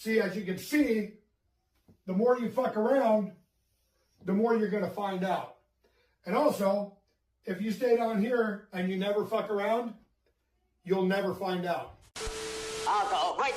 See, as you can see, the more you fuck around, the more you're going to find out. And also, if you stay down here and you never fuck around, you'll never find out. Right.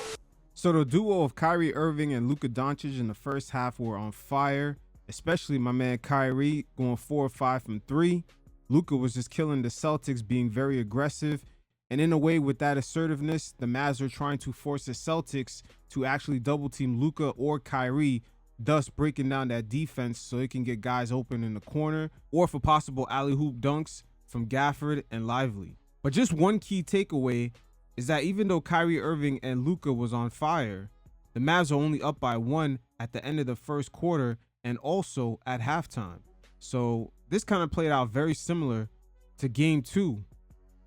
So the duo of Kyrie Irving and Luka Doncic in the first half were on fire, especially my man Kyrie going 4 or 5 from 3. Luka was just killing the Celtics, being very aggressive. And in a way, with that assertiveness, the Mavs are trying to force the Celtics to actually double team Luka or Kyrie, thus breaking down that defense so it can get guys open in the corner or for possible alley-hoop dunks from Gafford and Lively. But just one key takeaway is that even though Kyrie Irving and Luka was on fire, the Mavs are only up by 1 at the end of the first quarter and also at halftime. So this kind of played out very similar to game 2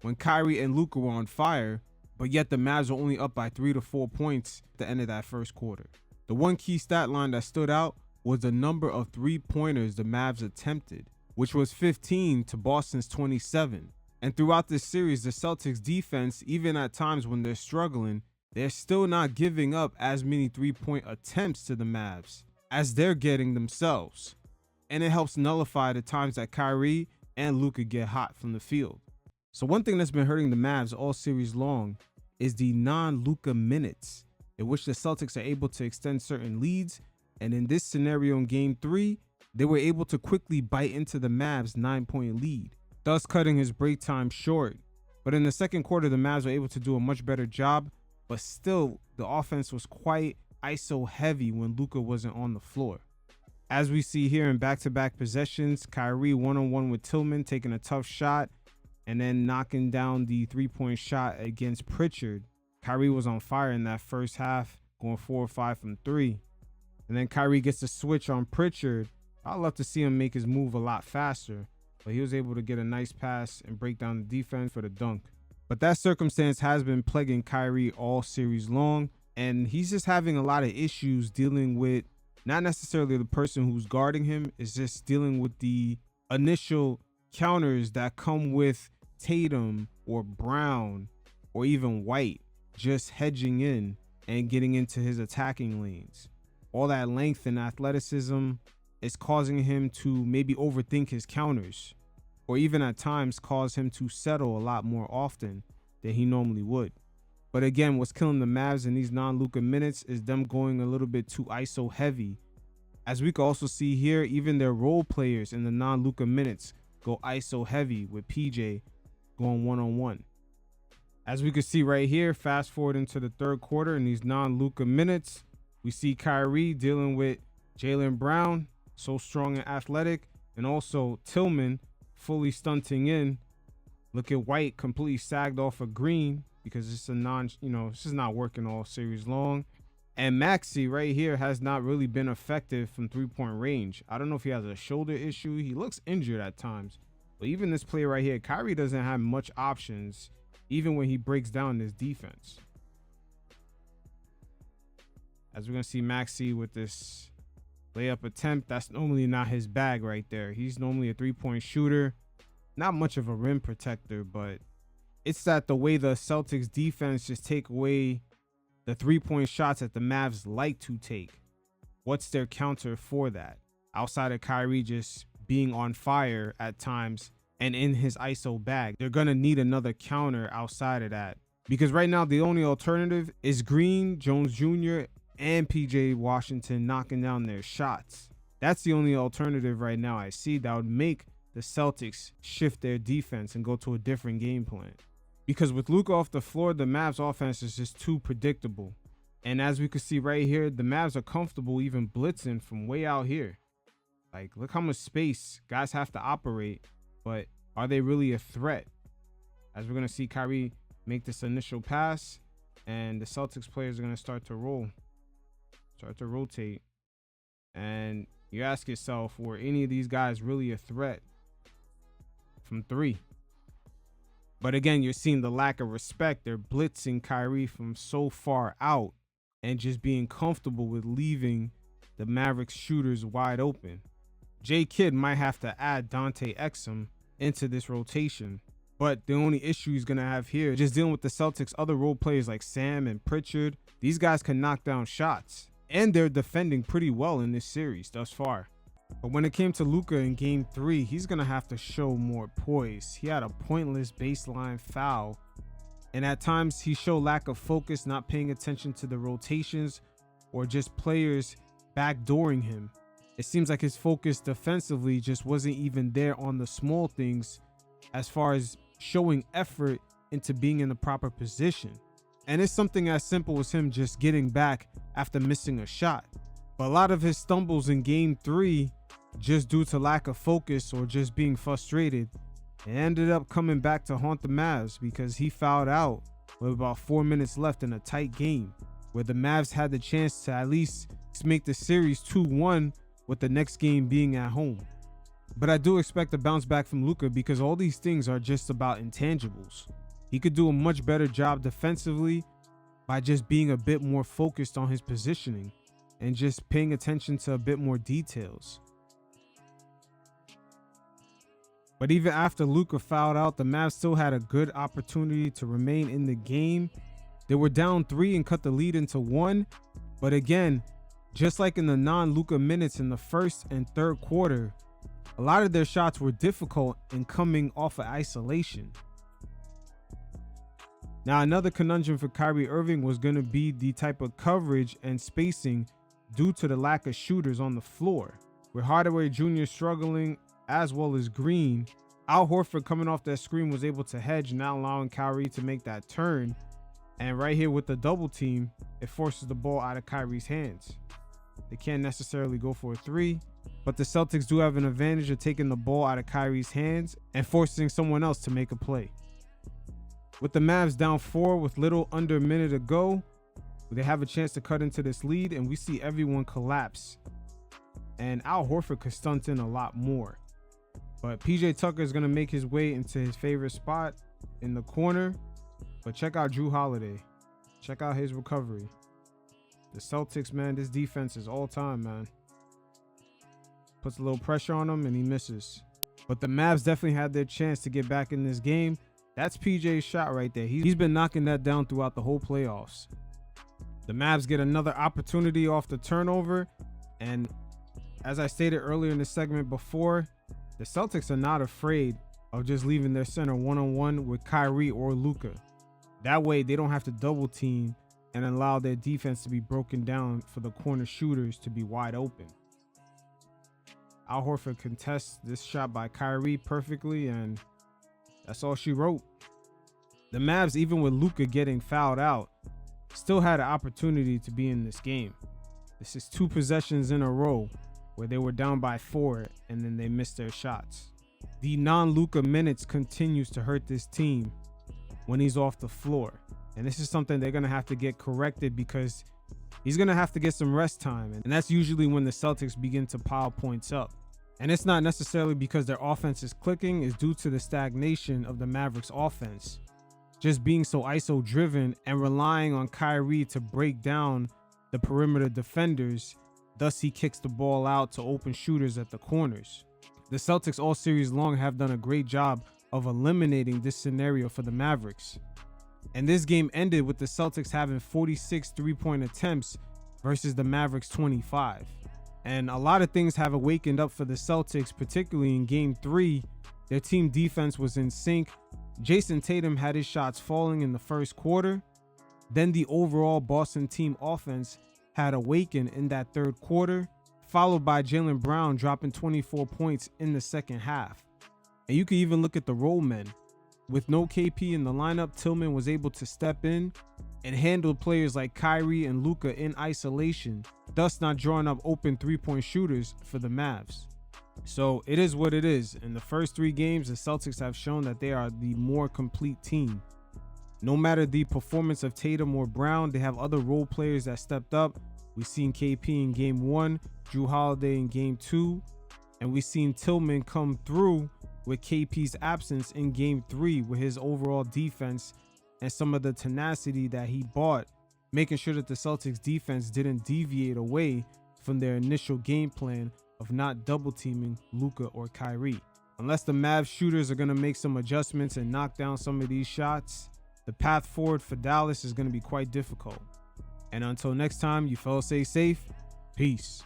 when Kyrie and Luka were on fire, but yet the Mavs were only up by 3 to 4 points at the end of that first quarter. The one key stat line that stood out was the number of 3-pointers the Mavs attempted, which was 15 to Boston's 27. And throughout this series, the Celtics defense, even at times when they're struggling, they're still not giving up as many 3-point attempts to the Mavs as they're getting themselves. And it helps nullify the times that Kyrie and Luka get hot from the field. So one thing that's been hurting the Mavs all series long is the non-Luka minutes, in which the Celtics are able to extend certain leads. And in this scenario in game 3, they were able to quickly bite into the Mavs' 9-point lead, thus cutting his break time short. But in the second quarter, the Mavs were able to do a much better job, but still the offense was quite ISO heavy when Luka wasn't on the floor. As we see here in back-to-back possessions, Kyrie one-on-one with Tillman taking a tough shot and then knocking down the 3-point shot against Pritchard. Kyrie was on fire in that first half, going 4 or 5 from 3. And then Kyrie gets a switch on Pritchard. I'd love to see him make his move a lot faster, but he was able to get a nice pass and break down the defense for the dunk. But that circumstance has been plaguing Kyrie all series long, and he's just having a lot of issues dealing with not necessarily the person who's guarding him, it's just dealing with the initial counters that come with Tatum or Brown or even White just hedging in and getting into his attacking lanes. All that length and athleticism is causing him to maybe overthink his counters, or even at times cause him to settle a lot more often than he normally would. But again, what's killing the Mavs in these non-Luka minutes is them going a little bit too ISO heavy. As we can also see here, even their role players in the non-Luka minutes go ISO heavy, with PJ going one-on-one. As we can see right here, fast forward into the third quarter in these non-Luka minutes, we see Kyrie dealing with Jaylen Brown, so strong and athletic, and also Tillman fully stunting in. Look at White completely sagged off of Green because it's a it's just not working all series long. And Maxey right here has not really been effective from 3-point range. I don't know if he has a shoulder issue. He looks injured at times. But even this play right here, Kyrie doesn't have much options, even when he breaks down this defense. As we're going to see Maxey with this layup attempt, that's normally not his bag right there. He's normally a 3-point shooter. Not much of a rim protector, but it's that the way the Celtics defense just take away the 3-point shots that the Mavs like to take. What's their counter for that? Outside of Kyrie just being on fire at times and in his ISO bag, they're going to need another counter outside of that. Because right now, the only alternative is Green, Jones Jr., and PJ Washington knocking down their shots. That's the only alternative right now I see that would make the Celtics shift their defense and go to a different game plan. Because with Luka off the floor, the Mavs offense is just too predictable. And as we can see right here, the Mavs are comfortable even blitzing from way out here. Like, look how much space guys have to operate, but are they really a threat? As we're going to see Kyrie make this initial pass, and the Celtics players are going to start to rotate. And you ask yourself, were any of these guys really a threat from 3? But again, you're seeing the lack of respect. They're blitzing Kyrie from so far out and just being comfortable with leaving the Mavericks shooters wide open. J. Kidd might have to add Dante Exum into this rotation But the only issue he's going to have here is just dealing with the Celtics' other role players like Sam and Pritchard. These guys can knock down shots, and they're defending pretty well in this series thus far. But when it came to Luka in game 3, he's going to have to show more poise. He had a pointless baseline foul, and at times he showed lack of focus, not paying attention to the rotations or just players backdooring him. It seems like his focus defensively just wasn't even there on the small things as far as showing effort into being in the proper position. And it's something as simple as him just getting back after missing a shot. But a lot of his stumbles in game 3, just due to lack of focus or just being frustrated, it ended up coming back to haunt the Mavs because he fouled out with about 4 minutes left in a tight game where the Mavs had the chance to at least make the series 2-1 with the next game being at home. But I do expect a bounce back from Luka because all these things are just about intangibles. He could do a much better job defensively by just being a bit more focused on his positioning and just paying attention to a bit more details. But even after Luka fouled out, the Mavs still had a good opportunity to remain in the game. They were down 3 and cut the lead into 1. But again, just like in the non-Luka minutes in the first and third quarter, a lot of their shots were difficult and coming off of isolation. Now, another conundrum for Kyrie Irving was going to be the type of coverage and spacing due to the lack of shooters on the floor. With Hardaway Jr. struggling as well as Green, Al Horford coming off that screen was able to hedge, not allowing Kyrie to make that turn. And right here with the double team, it forces the ball out of Kyrie's hands. They can't necessarily go for a 3, but the Celtics do have an advantage of taking the ball out of Kyrie's hands and forcing someone else to make a play. With the Mavs down 4 with little under a minute to go, they have a chance to cut into this lead, and we see everyone collapse. And Al Horford could stunt in a lot more. But PJ Tucker is going to make his way into his favorite spot in the corner. But check out Jrue Holiday. Check out his recovery. The Celtics, man, this defense is all time, man. Puts a little pressure on him and he misses. But the Mavs definitely had their chance to get back in this game. That's PJ's shot right there. He's been knocking that down throughout the whole playoffs. The Mavs get another opportunity off the turnover. And as I stated earlier in the segment before, the Celtics are not afraid of just leaving their center one-on-one with Kyrie or Luka. That way they don't have to double team and allow their defense to be broken down for the corner shooters to be wide open. Al Horford contests this shot by Kyrie perfectly, and that's all she wrote. The Mavs, even with Luka getting fouled out, still had an opportunity to be in this game. This is 2 possessions in a row where they were down by 4 and then they missed their shots. The non-Luka minutes continues to hurt this team when he's off the floor. And this is something they're going to have to get corrected because he's going to have to get some rest time. And that's usually when the Celtics begin to pile points up. And it's not necessarily because their offense is clicking, it's due to the stagnation of the Mavericks offense. Just being so ISO driven and relying on Kyrie to break down the perimeter defenders. Thus, he kicks the ball out to open shooters at the corners. The Celtics all series long have done a great job of eliminating this scenario for the Mavericks. And this game ended with the Celtics having 46 3-point attempts versus the Mavericks 25. And a lot of things have awakened up for the Celtics, particularly in game 3. Their team defense was in sync. Jason Tatum had his shots falling in the first quarter. Then the overall Boston team offense had awakened in that third quarter, followed by Jaylen Brown dropping 24 points in the second half. And you can even look at the role men. With no KP in the lineup, Tillman was able to step in and handle players like Kyrie and Luka in isolation, thus not drawing up open 3-point shooters for the Mavs. So it is what it is. In the first 3 games, the Celtics have shown that they are the more complete team. No matter the performance of Tatum or Brown, they have other role players that stepped up. We've seen KP in game 1, Jrue Holiday in game 2, and we've seen Tillman come through with KP's absence in game 3 with his overall defense and some of the tenacity that he brought, making sure that the Celtics defense didn't deviate away from their initial game plan of not double teaming Luka or Kyrie. Unless the Mavs shooters are going to make some adjustments and knock down some of these shots, the path forward for Dallas is going to be quite difficult. And until next time, you fellas stay safe. Peace.